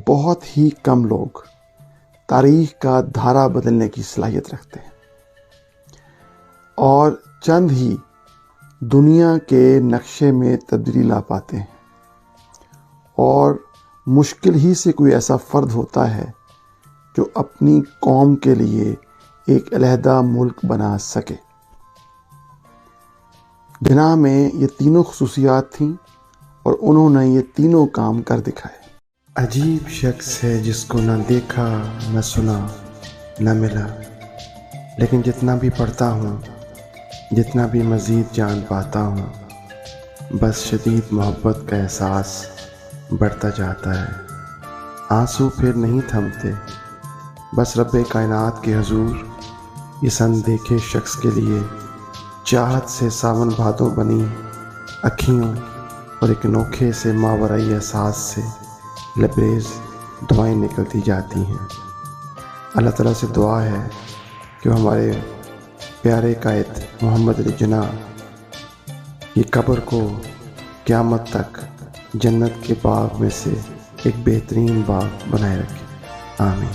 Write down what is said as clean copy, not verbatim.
بہت ہی کم لوگ تاریخ کا دھارا بدلنے کی صلاحیت رکھتے ہیں اور چند ہی دنیا کے نقشے میں تبدیلی لا پاتے ہیں، اور مشکل ہی سے کوئی ایسا فرد ہوتا ہے جو اپنی قوم کے لیے ایک علیحدہ ملک بنا سکے۔ جناح میں یہ تینوں خصوصیات تھیں اور انہوں نے یہ تینوں کام کر دکھائے۔ عجیب شخص ہے جس کو نہ دیکھا نہ سنا نہ ملا، لیکن جتنا بھی پڑھتا ہوں، جتنا بھی مزید جان پاتا ہوں، بس شدید محبت کا احساس بڑھتا جاتا ہے۔ آنسو پھر نہیں تھمتے، بس رب کائنات کے حضور اس اندیکھے شخص کے لیے چاہت سے ساون بھادوں بنی اکھیوں اور ایک انوکھے سے ماورائی احساس سے لبریز دعائیں نکلتی جاتی ہیں۔ اللہ تعالیٰ سے دعا ہے کہ وہ ہمارے پیارے قائد محمد علی جناح کی قبر کو قیامت تک جنت کے باغ میں سے ایک بہترین باغ بنائے رکھے۔ آمین۔